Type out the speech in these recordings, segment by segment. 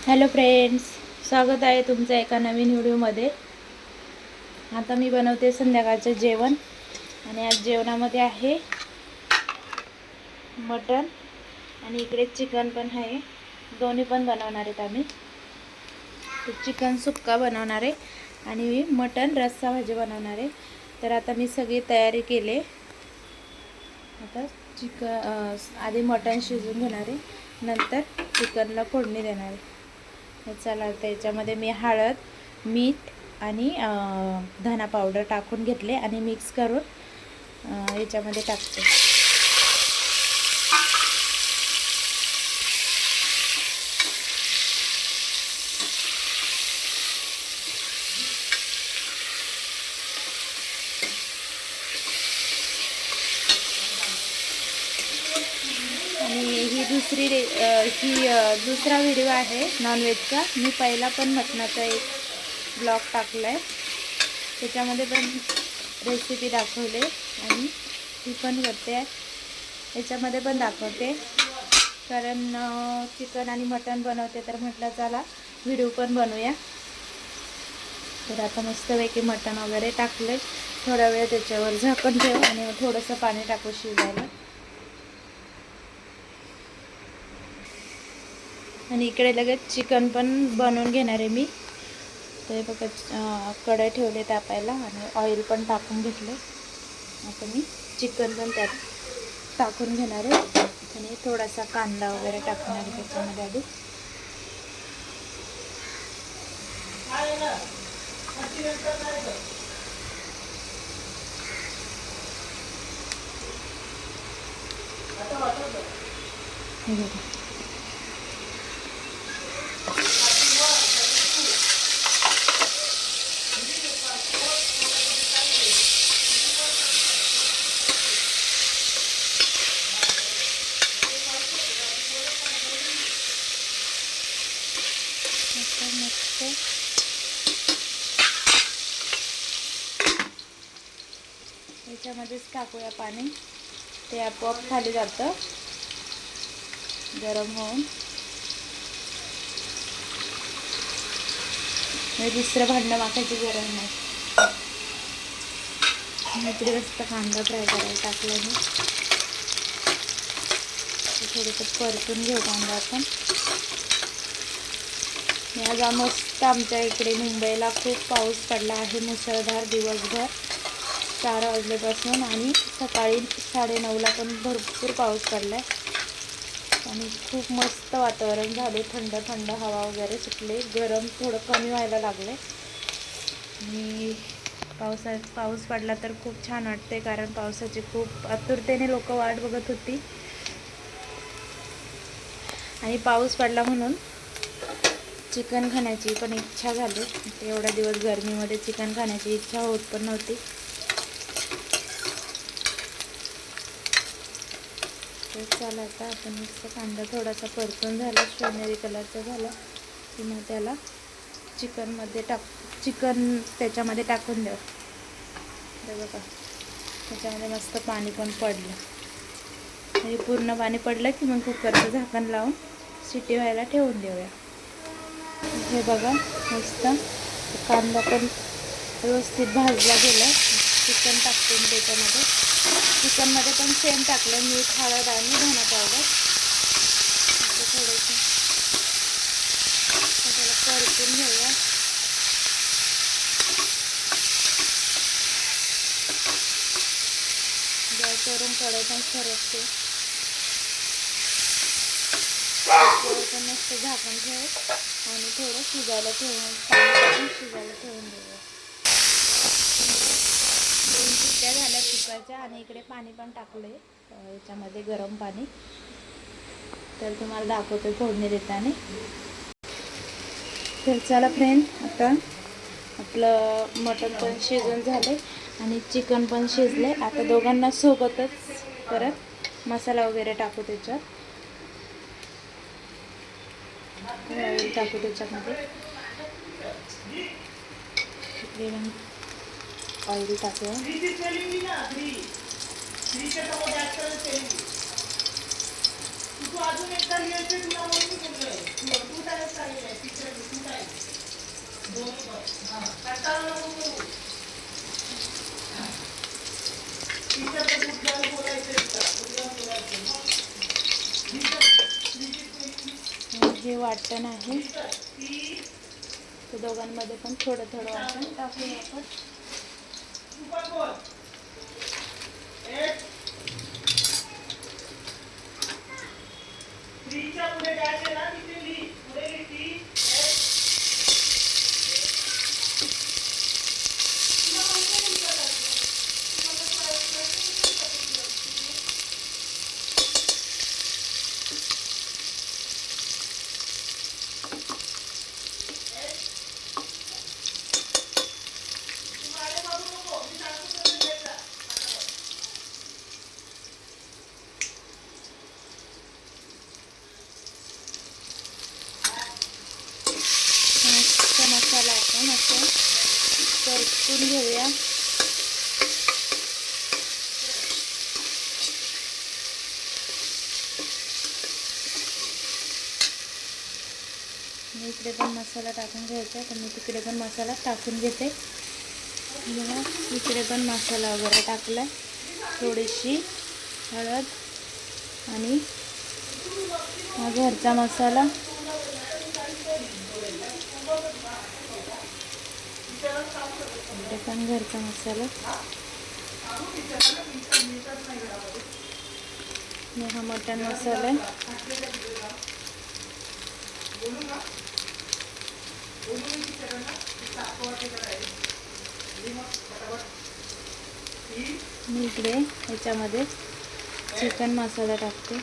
Hello friends, स्वागत आहे तुमचं एका नवीन व्हिडिओमध्ये। आता मी बनवते संध्याकाळचं जेवण आणि आज जेवणामध्ये आहे मटण आणि इकडे चिकन पण आहे। दोन्ही पण बनवणार आहेत आम्ही। तर चिकन सुक्का बनवणार आहे आणि मटण रस्सा भाजी बनवणार आहे। तर आता मी सगळी तयारी केली। आता आधी मटण शिजवून घेणार आहे, नंतर चिकनला फोडणी देणार आहे। चला त्याच्यामध्ये मी हळद, मीठ आणि धना पावडर टाकून घेतले आणि मिक्स करून याच्यामध्ये टाकते। आणि ही दुसरा व्हिडिओ आहे नॉनव्हेजचा। मी पहिला पण मटणाचा एक ब्लॉग टाकला आहे, त्याच्यामध्ये पण रेसिपी दाखवले आणि ती पण करते, याच्यामध्ये पण दाखवते। कारण चिकन आणि मटण बनवते तर म्हटलं चला व्हिडिओ पण बनवूया। तर आता मस्तपैकी मटण वगैरे टाकले, थोडा वेळ त्याच्यावर झाकण ठेव आणि थोडंसं पाणी टाकू शिजायला। आणि इकडे लगेच चिकन पण बनवून घेणार आहे मी। ते बघा कढई ठेवले तापायला आणि ऑइल पण टाकून घेतले। आता मी चिकन पण त्यात टाकून घेणार आहे आणि थोडासा कांदा वगैरे टाकणार आहे त्याच्यामध्ये आधी। हे बघा मस्त याच्यामध्येच टाकूया पाणी, ते आपोआप खाली जातं गरम होऊन। दुसरं भांडं वाकायची गरज नाही। इकडे मस्त कांदा फ्राय करायला टाकला मी, थोडंसं परतून घेऊ कांदा आपण। आज मस्त आमच्या इकडे मुंबईला खूप पाऊस पडला आहे, मुसळधार दिवसभर 4 वाजल्यापासून आणि सकाळी 9:30ला पण भरपूर पाऊस पडला आहे आणि खूप मस्त वातावरण झाले, थंड थंड हवा वगैरे सुटले, गरम थोडं कमी व्हायला लागले। आणि पाऊस पडला तर खूप छान वाटते, कारण पावसाची खूप आतुरतेने लोक वाट बघत होती आणि पाऊस पडला म्हणून चिकन खाण्याची पण इच्छा झाली। एवढ्या दिवस गरमीमध्ये चिकन खाण्याची इच्छा होत पण नव्हती। तर चला आता आपण मस्त कांदा थोडासा परतून झाला, सोनेरी कलरचा झाला की मग त्याला चिकन त्याच्यामध्ये टाकून द्या। हे बघा त्याच्यामध्ये मस्त पाणी पण पडलं आणि पूर्ण पाणी पडलं की मग कुकरचं झाकण लावून शिटी व्हायला ठेवून देऊया। हे बघा मस्त कांदा पण व्यवस्थित भाजला गेला। चिकन टाकते मी त्याच्यामध्ये, चिकनमध्ये पण सेम टाकलं मीठ, हळद आणि धना पावडर। थोडंसं त्याला परतून घेऊया। गॅसवरून कढई पण सरकते, पण मस्त झाकण ठेव आणि थोडं शिजायला ठेवून देऊया। 2 शिट्ट्या झाल्या कुकरच्या आणि इकडे पाणी पण टाकले याच्यामध्ये गरम पाणी, तर तुम्हाला दाखवते फोडणी देताना। तर चला फ्रेंड, आता आपलं मटण पण शिजून झाले आणि चिकन पण शिजले। आता दोघांना सोबतच परत मसाला वगैरे टाकू, त्याच्यात ऑइल टाकू त्याच्यामध्ये, ऑइल टाकूया। हे वाटण आहे ते दोघांमध्ये पण थोडं थोडं वाटण टाकूया आपण. मसाला आपण असं परतून घेऊया. मी इकडे पण मसाला टाकून घ्यायचा, तर मी तिकडे पण मसाला टाकून घेते. मला इकडे पण मसाला वगैरे टाकला, थोडीशी हळद आणि हा घरचा मसाला. इकडे पण घरचा मसाला. हा मटन मसाला आहे. मी इकडे ह्याच्यामध्ये चिकन मसाला टाकते.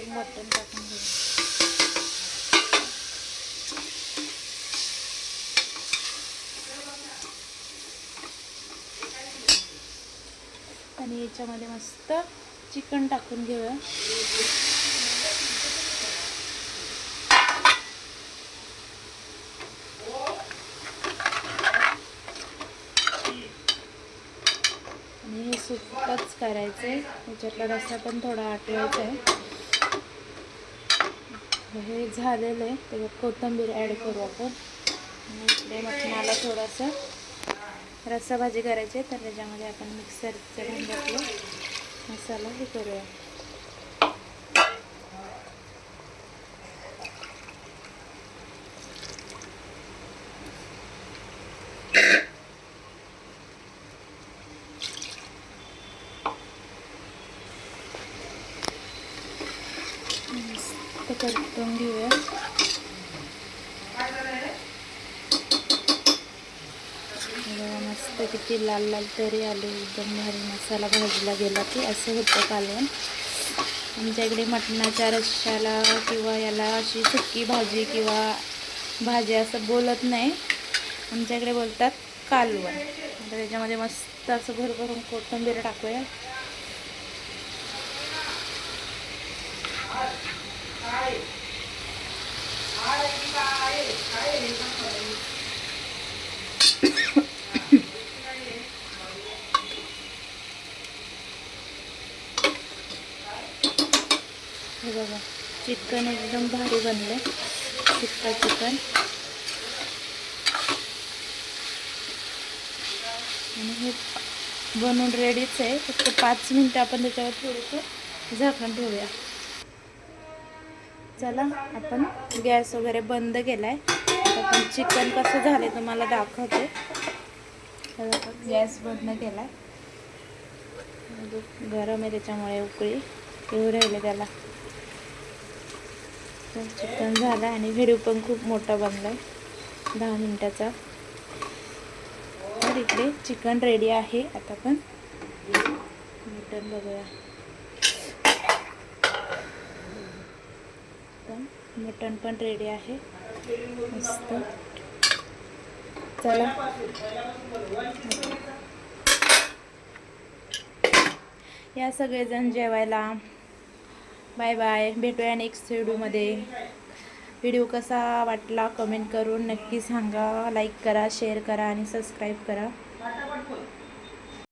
मटन टाकून घेऊ. आणि याच्यामध्ये मस्त चिकन टाकून घेऊया. आणि हे सुक्कच करायचं आहे. ह्याच्यातला रस्सा पण थोडा आटवायचा आहे. हे झालेलं आहे, त्याच्यात कोथिंबीर ॲड करू आपण. आणि इकडे मटणाला थोडंसं रस्सा भाजी करायची आहे, तर त्याच्यामध्ये आपण मिक्सरच्या भांड्यातला मसाला हे करूया. मस्त परतून घेऊया. मस्त किती लाल लाल तरी आले, एकदम भारी मसाला भाजला गेला की असं होतं कालवण. आमच्या इकडे मटणाच्या रश्श्याला किंवा याला अशी सुकी भाजी किंवा भाजी असं बोलत नाही, आमच्याकडे बोलतात कालवण. आता त्याच्यामध्ये मस्त असं भरभरून कोथिंबीर टाकूया. हे बघा, चिकन एकदम भारी बनले, सुक्का चिकन. आणि हे बनवून रेडीच आहे. फक्त 5 मिनिटं आपण त्याच्यावर थोडंसं झाकण ठेवूया. चला, आपण गॅस वगैरे बंद केला आहे. आता आपण चिकन कसं झालं तुम्हाला दाखवते. तर आपण गॅस बंद केला आहे. गरम आहे त्याच्यामुळे उकळी येऊ राहिले त्याला. तर चिकन झालं आणि व्हिडिओ पण खूप मोठा बनला आहे, 10 मिनिटाचा. तर इकडे चिकन रेडी आहे. आता आपण मटण बघूया. मटण पण रेडी आहे मस्त. चला या सगळेजण जेवायला. बाय बाय, भेटूया नेक्स्ट व्हिडिओमध्ये. व्हिडिओ कसा वाटला कमेंट करून नक्की सांगा. लाईक करा, शेअर करा आणि सबस्क्राईब करा.